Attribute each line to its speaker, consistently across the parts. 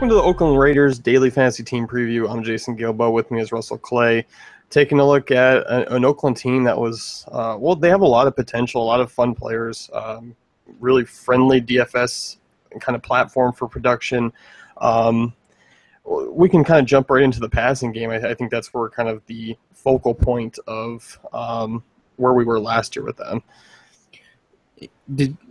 Speaker 1: Welcome to the Oakland Raiders Daily Fantasy Team Preview. I'm Jason Gilbo. With me is Russell Clay. Taking a look at an Oakland team that was, they have a lot of potential, a lot of fun players, really friendly DFS kind of platform for production. We can kind of jump right into the passing game. I think that's where kind of the focal point of where we were last year with them.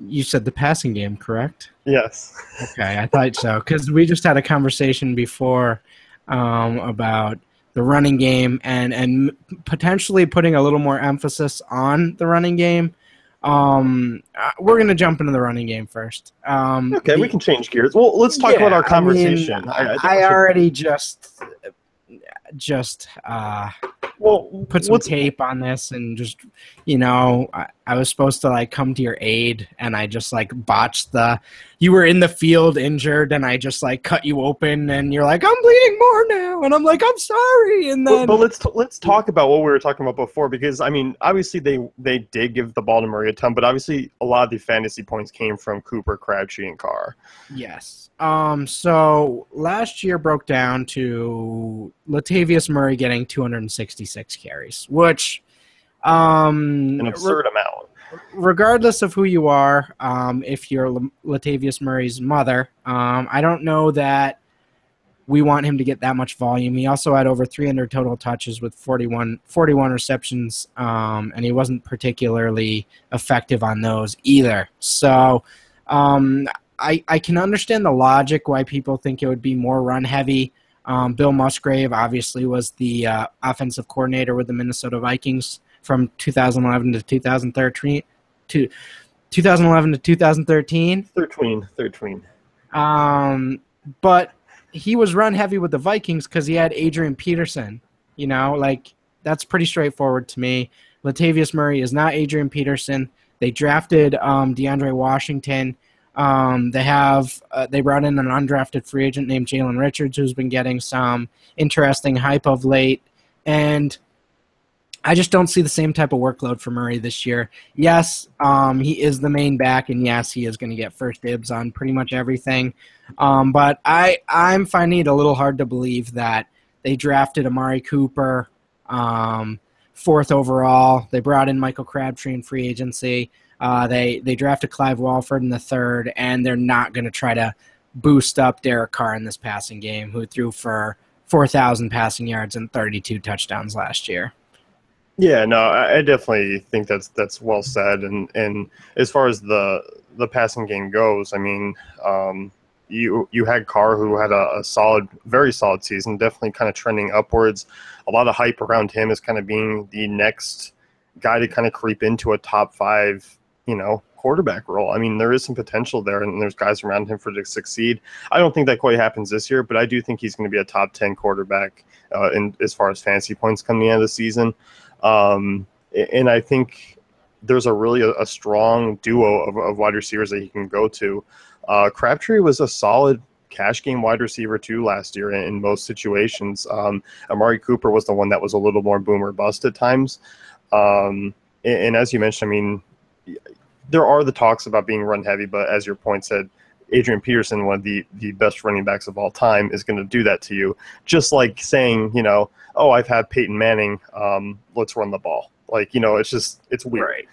Speaker 2: You said the passing game, correct?
Speaker 1: Yes.
Speaker 2: Okay, I thought so, because we just had a conversation before about the running game and potentially putting a little more emphasis on the running game. We're going to jump into the running game first.
Speaker 1: Okay, we can change gears. Well, let's talk about our conversation.
Speaker 2: I already just put some tape on this and just, I was supposed to come to your aid and I just botched you were in the field injured and I just cut you open and you're like, I'm bleeding more now. And I'm like, I'm sorry. And then,
Speaker 1: but let's talk about what we were talking about before, because obviously they did give the ball to Murray a ton, but obviously a lot of the fantasy points came from Cooper, Crabtree, and Carr.
Speaker 2: Yes. So last year broke down to Latavius Murray getting 266 carries, which
Speaker 1: an absurd amount.
Speaker 2: Regardless of who you are, if you're Latavius Murray's mother, I don't know that we want him to get that much volume. He also had over 300 total touches with 41 receptions, and he wasn't particularly effective on those either. So I can understand the logic why people think it would be more run-heavy. Bill Musgrave obviously was the offensive coordinator with the Minnesota Vikings from 2011 to 2013. But he was run heavy with the Vikings because he had Adrian Peterson. That's pretty straightforward to me. Latavius Murray is not Adrian Peterson. They drafted DeAndre Washington. They brought in an undrafted free agent named Jalen Richards, who's been getting some interesting hype of late. And I just don't see the same type of workload for Murray this year. Yes, he is the main back, and yes, he is going to get first dibs on pretty much everything. But I'm finding it a little hard to believe that they drafted Amari Cooper 4th overall. They brought in Michael Crabtree in free agency. They drafted Clive Walford in the 3rd, and they're not going to try to boost up Derek Carr in this passing game, who threw for 4,000 passing yards and 32 touchdowns last year.
Speaker 1: Yeah, no, I definitely think that's well said. And as far as the passing game goes, you had Carr, who had a solid, very solid season, definitely kind of trending upwards. A lot of hype around him as kind of being the next guy to kind of creep into a top 5, quarterback role. There is some potential there, and there's guys around him to succeed. I don't think that quite happens this year, but I do think he's going to be a top 10 quarterback as far as fantasy points coming into the season. And I think there's a strong duo of wide receivers that he can go to. Crabtree was a solid cash game wide receiver too last year in most situations. Amari Cooper was the one that was a little more boom or bust at times. And as you mentioned, there are the talks about being run heavy, but as your point said, Adrian Peterson, one of the best running backs of all time, is going to do that to you. Just like saying, I've had Peyton Manning, let's run the ball. It's weird.
Speaker 2: Right.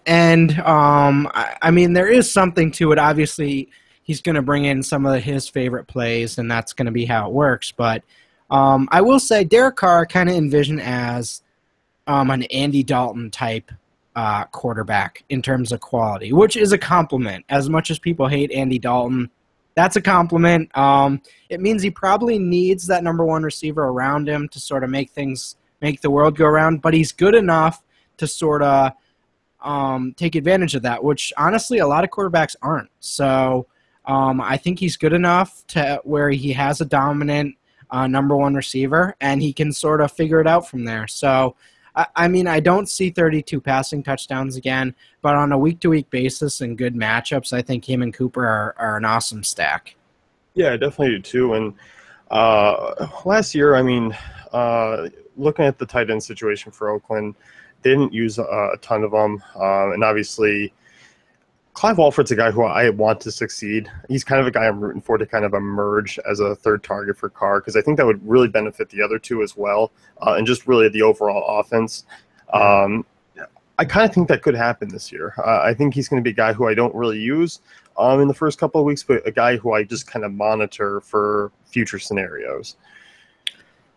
Speaker 2: And, there is something to it. Obviously, he's going to bring in some of his favorite plays, and that's going to be how it works. But I will say Derek Carr kind of envision as an Andy Dalton type quarterback in terms of quality, which is a compliment. As much as people hate Andy Dalton, that's a compliment. It means he probably needs that number 1 receiver around him to sort of make the world go around, but he's good enough to sort of take advantage of that, which honestly a lot of quarterbacks aren't. So I think he's good enough to where he has a dominant number 1 receiver, and he can sort of figure it out from there. So I don't see 32 passing touchdowns again, but on a week-to-week basis and good matchups, I think him and Cooper are an awesome stack.
Speaker 1: Yeah, I definitely do too. And last year, looking at the tight end situation for Oakland, they didn't use a ton of them. And obviously, Clive Walford's a guy who I want to succeed. He's kind of a guy I'm rooting for to kind of emerge as a third target for Carr because I think that would really benefit the other two as well, and just really the overall offense.
Speaker 2: Yeah.
Speaker 1: I kind of think that could happen this year. I think he's going to be a guy who I don't really use in the first couple of weeks, but a guy who I just kind of monitor for future scenarios.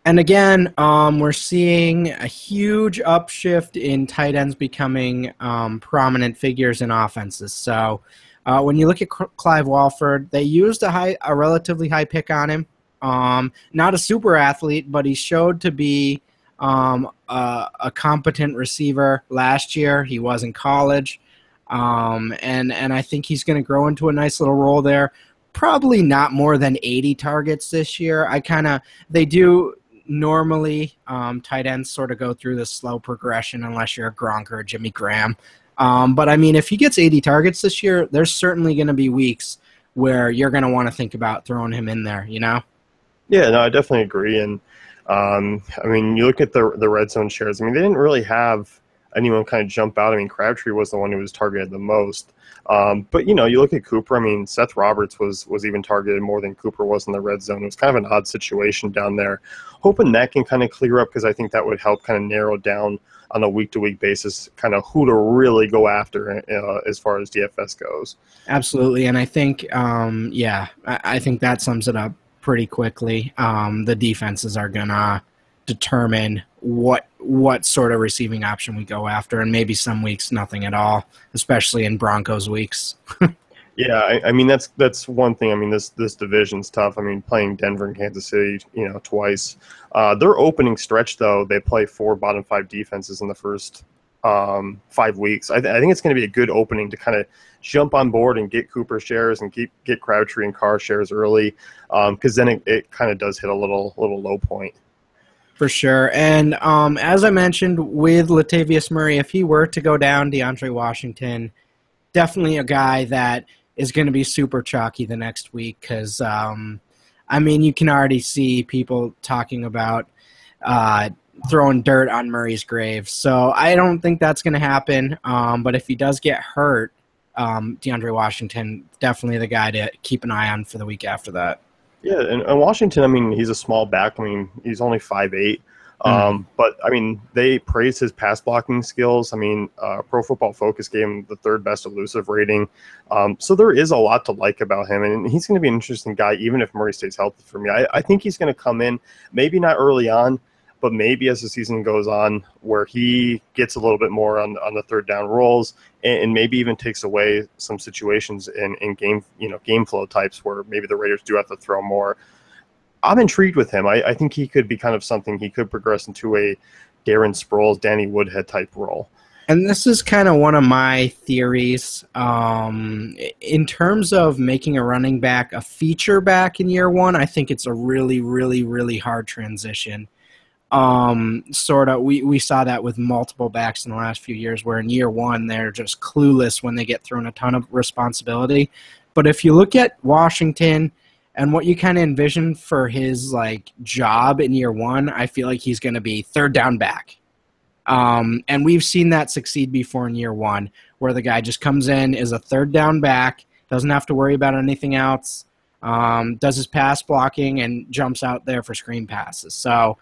Speaker 2: And again, we're seeing a huge upshift in tight ends becoming prominent figures in offenses. So when you look at Clive Walford, they used a relatively high pick on him. Not a super athlete, but he showed to be a competent receiver last year. He was in college, and I think he's going to grow into a nice little role there. Probably not more than 80 targets this year. They do normally tight ends sort of go through the slow progression unless you're a Gronk or a Jimmy Graham. But I mean, if he gets 80 targets this year, there's certainly going to be weeks where you're going to want to think about throwing him in there, you know?
Speaker 1: Yeah, no, I definitely agree. And I mean, you look at the red zone shares. I mean, they didn't really have anyone kind of jump out. I mean, Crabtree was the one who was targeted the most. But, you know, you look at Cooper. I mean, Seth Roberts was even targeted more than Cooper was in the red zone. It was kind of an odd situation down there. Hoping that can kind of clear up because I think that would help kind of narrow down on a week-to-week basis kind of who to really go after as far as DFS goes.
Speaker 2: Absolutely. And I think, I think that sums it up pretty quickly. The defenses are going to determine what sort of receiving option we go after, and maybe some weeks nothing at all, especially in Broncos weeks.
Speaker 1: Yeah, I mean that's one thing. I mean this division's tough. I mean playing Denver and Kansas City, you know, twice. Their opening stretch though, they play 4 bottom 5 defenses in the first 5 weeks. I think it's going to be a good opening to kind of jump on board and get Cooper shares and get Crabtree and Carr shares early, because then it kind of does hit a little low point.
Speaker 2: For sure. And as I mentioned with Latavius Murray, if he were to go down, DeAndre Washington, definitely a guy that is going to be super chalky the next week because, I mean, you can already see people talking about throwing dirt on Murray's grave. So I don't think that's going to happen. But if he does get hurt, DeAndre Washington, definitely the guy to keep an eye on for the week after that.
Speaker 1: Yeah, and Washington, I mean, he's a small back. I mean, he's only 5'8". But, I mean, they praised his pass blocking skills. I mean, Pro Football Focus gave him the 3rd best elusive rating. So there is a lot to like about him, and he's going to be an interesting guy even if Murray stays healthy for me. I think he's going to come in, maybe not early on, but maybe as the season goes on where he gets a little bit more on the 3rd down rolls and maybe even takes away some situations in game flow types where maybe the Raiders do have to throw more. I'm intrigued with him. I think he could be kind of something. He could progress into a Darren Sproles, Danny Woodhead type role.
Speaker 2: And this is kind of one of my theories. In terms of making a running back a feature back in year 1, I think it's a really, really, really hard transition. We saw that with multiple backs in the last few years where in year 1 they're just clueless when they get thrown a ton of responsibility. But if you look at Washington and what you kind of envision for his job in year 1, I feel like he's going to be 3rd down back. And we've seen that succeed before in year 1 where the guy just comes in, is a 3rd down back, doesn't have to worry about anything else, does his pass blocking and jumps out there for screen passes. So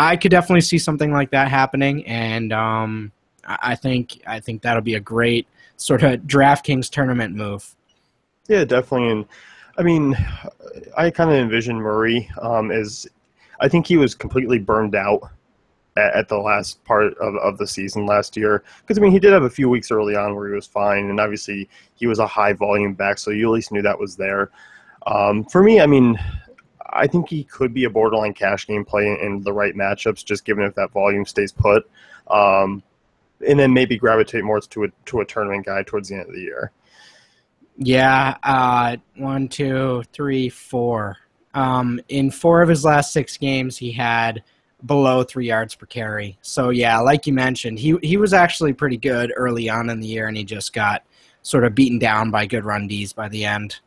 Speaker 2: I could definitely see something like that happening, and I think that'll be a great sort of DraftKings tournament move.
Speaker 1: Yeah, definitely. And I mean, I kind of envision Murray as I think he was completely burned out at the last part of the season last year. Because, I mean, he did have a few weeks early on where he was fine, and obviously he was a high-volume back, so you at least knew that was there. For me, I mean, I think he could be a borderline cash game play in the right matchups, just given if that volume stays put. And then maybe gravitate more to a tournament guy towards the end of the year.
Speaker 2: Yeah, 1, 2, 3, 4. In 4 of his last 6 games, he had below 3 yards per carry. So, yeah, like you mentioned, he was actually pretty good early on in the year, and he just got sort of beaten down by good run Ds by the end.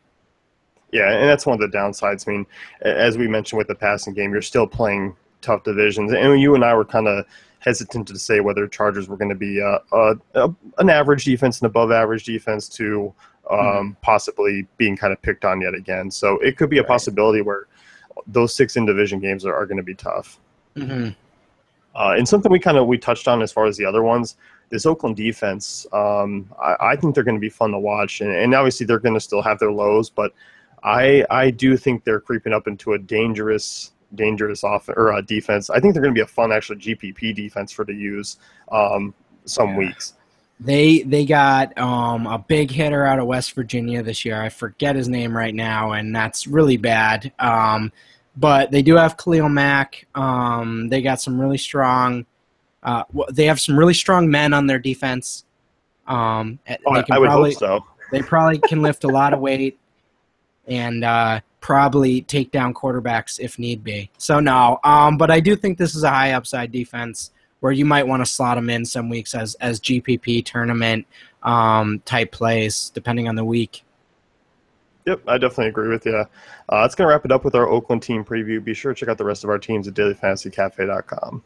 Speaker 1: Yeah, and that's one of the downsides. I mean, as we mentioned with the passing game, you're still playing tough divisions. And you and I were kind of hesitant to say whether Chargers were going to be an average defense and above average defense to possibly being kind of picked on yet again. So it could be a possibility where those 6 in-division games are going to be tough. And something we touched on as far as the other ones, this Oakland defense, I think they're going to be fun to watch. And obviously they're going to still have their lows, but I do think they're creeping up into a dangerous defense. I think they're going to be a fun, actually, GPP defense to use some weeks.
Speaker 2: They got a big hitter out of West Virginia this year. I forget his name right now, and that's really bad. But they do have Khalil Mack. They got some really strong. They have some really strong men on their defense.
Speaker 1: I would hope so.
Speaker 2: They probably can lift a lot of weight and probably take down quarterbacks if need be. So no, but I do think this is a high upside defense where you might want to slot them in some weeks as GPP tournament type plays, depending on the week.
Speaker 1: Yep, I definitely agree with you. That's going to wrap it up with our Oakland team preview. Be sure to check out the rest of our teams at dailyfantasycafe.com.